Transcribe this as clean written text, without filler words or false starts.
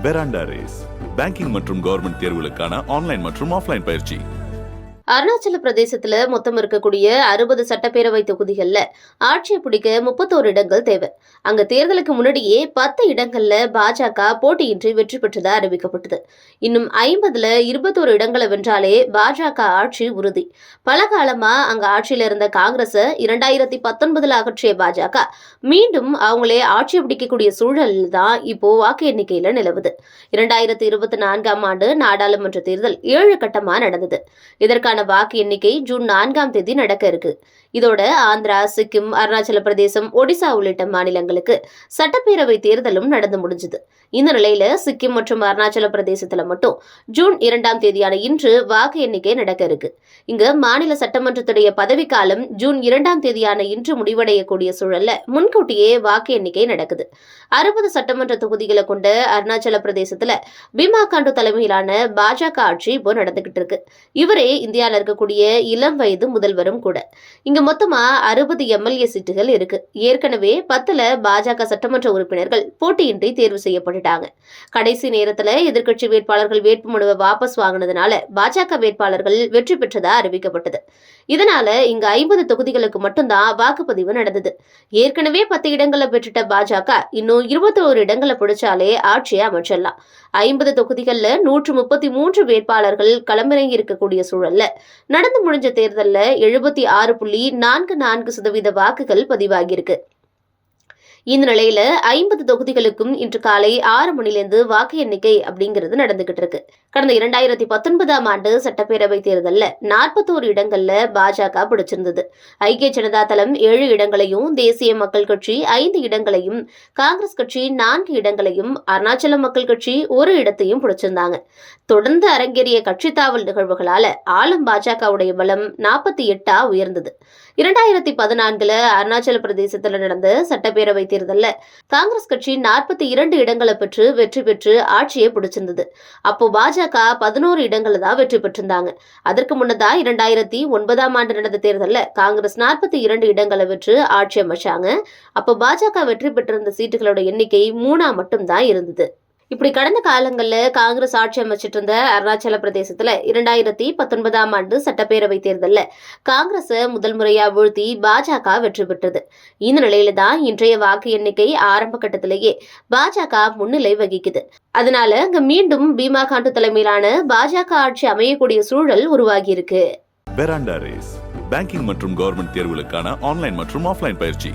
பெராண்டா race banking மற்றும் government தேர்வுகளுக்கான online மற்றும் ஆஃப்லைன் பயிற்சி. அருணாச்சல பிரதேசத்துல மொத்தம் இருக்கக்கூடிய 60 சட்டப்பேரவை தொகுதிகள்ல ஆட்சியை பிடிக்க 31 இடங்கள் தேவை. அங்க தேர்தலுக்கு முன்னாடியே 10 இடங்கள்ல பாஜக போட்டியின்றி வெற்றி பெற்றதா அறிவிக்கப்பட்டது. இன்னும் 50ல 21 இடங்களை வென்றாலே பாஜக ஆட்சி உறுதி. பல காலமா அங்க ஆட்சியில இருந்த காங்கிரஸ 2019ல அகற்றிய பாஜக மீண்டும் அவங்களே ஆட்சியை பிடிக்கக்கூடிய சூழல் தான் இப்போ வாக்கு எண்ணிக்கையில நிலவுது. 2024ஆம் ஆண்டு நாடாளுமன்ற தேர்தல் 7 கட்டமா நடந்தது. இதற்கான வாக்கு எண்ணிக்கை ஜூன் 4ஆம் தேதி நடக்க இருக்கு. இதோட ஆந்திரா, சிக்கிம், அருணாச்சல பிரதேசம், ஒடிசா உள்ளிட்ட மாநிலங்களுக்கு சட்டப்பேரவை தேர்தலும் நடந்து முடிஞ்சது. இந்த நிலையில சிக்கிம் மற்றும் அருணாச்சல பிரதேசத்துல மட்டும் ஜூன் 2ஆம் தேதியான இன்று வாக்கு எண்ணிக்கை நடக்க இருக்கு. இங்க மாநில சட்டமன்றத்துடைய பதவிக்காலம் ஜூன் 2ஆம் தேதியான இன்று முடிவடையக்கூடிய சூழல்ல முன்கூட்டியே வாக்கு எண்ணிக்கை நடக்குது. 60 சட்டமன்ற தொகுதிகளை கொண்ட அருணாச்சல பிரதேசத்துல பீமா காண்டு தலைமையிலான பாஜக ஆட்சி இப்போ நடந்துகிட்டு இருக்கு. இவரே இந்தியாவில் இருக்கக்கூடிய இளம் வயது முதல்வரும் கூட. இங்க மொத்தமா 60 எம்எல்ஏ சீட்டுகள் இருக்கு. ஏற்கனவே 10ல பாஜக சட்டமன்ற உறுப்பினர்கள் போட்டியின்றி தேர்வு செய்யப்பட்டுட்டாங்க. கடைசி நேரத்துல எதிர்க்கட்சி வேட்பாளர்கள் வேட்புமனுவை வாபஸ் வாங்கினதுனால பாஜக வேட்பாளர்கள் வெற்றி பெற்றதா அறிவிக்கப்பட்டது. இதனால இங்க 50 தொகுதிகளுக்கு மட்டும்தான் வாக்குப்பதிவு நடந்தது. ஏற்கனவே 10 இடங்களை பெற்றுட்ட பாஜக இன்னும் 21 இடங்களை பிடிச்சாலே ஆட்சியை அமைச்சிடலாம். 50 தொகுதிகள்ல 133 வேட்பாளர்கள் களமிறங்கி இருக்கக்கூடிய சூழல்ல நடந்து முடிஞ்ச தேர்தல்ல 76.44% வாக்குகள் பதிவாகியிருக்கு. இந்த நிலையில 50 தொகுதிகளுக்கும் இன்று காலை 6 மணிலிருந்து வாக்கு எண்ணிக்கை அப்படிங்கிறது நடந்துகிட்டு இருக்கு. கடந்த 2019ஆம் ஆண்டு சட்டப்பேரவை தேர்தல்ல 41 இடங்கள்ல பாஜக பிடிச்சிருந்தது. ஐக்கிய ஜனதா தளம் 7 இடங்களையும், தேசிய மக்கள் கட்சி 5 இடங்களையும், காங்கிரஸ் கட்சி 4 இடங்களையும், அருணாச்சல மக்கள் கட்சி 1 இடத்தையும் பிடிச்சிருந்தாங்க. தொடர்ந்து அரங்கேறிய கட்சி தாவல் நிகழ்வுகளால ஆளும் பாஜகவுடைய பலம் 48ஆ உயர்ந்தது. 2014ல அருணாச்சல பிரதேசத்துல நடந்த சட்டப்பேரவை தேர்தல்ல காங்கிரஸ் கட்சி 42 இடங்களை பெற்று வெற்றி பெற்று ஆட்சியை பிடிச்சிருந்தது. அப்போ பாஜக 11 இடங்களை தான் வெற்றி பெற்றிருந்தாங்க. அதற்கு முன்னதா 2009ஆம் ஆண்டு நடந்த தேர்தல்ல காங்கிரஸ் 42 இடங்களை வெற்று ஆட்சி அமைச்சாங்க. அப்போ பாஜக வெற்றி பெற்றிருந்த சீட்டுகளோட எண்ணிக்கை 3ஆ மட்டும் தான் இருந்தது. இப்படி கடந்த காலங்கள்ல காங்கிரஸ் ஆட்சி அமைச்சிட்டு இருந்த அருணாச்சல பிரதேசத்துல 2019ஆம் ஆண்டு சட்டப்பேரவை தேர்தல்ல காங்கிரஸ முதல் முறையா வீழ்த்தி பாஜக வெற்றி பெற்றது. இந்த நிலையில தான் இன்றைய வாக்கு எண்ணிக்கை ஆரம்ப கட்டத்திலேயே பாஜக முன்னிலை வகிக்குது. அதனால அங்க மீண்டும் பீமா காண்டு தலைமையிலான பாஜக ஆட்சி அமையக்கூடிய சூழல் உருவாகி இருக்கு. பெராண்டா ரேஸ் பேங்கிங் மற்றும் கவர்மெண்ட் தேர்வுகளுக்கான ஆன்லைன் மற்றும் ஆஃப்லைன் பயிற்சி.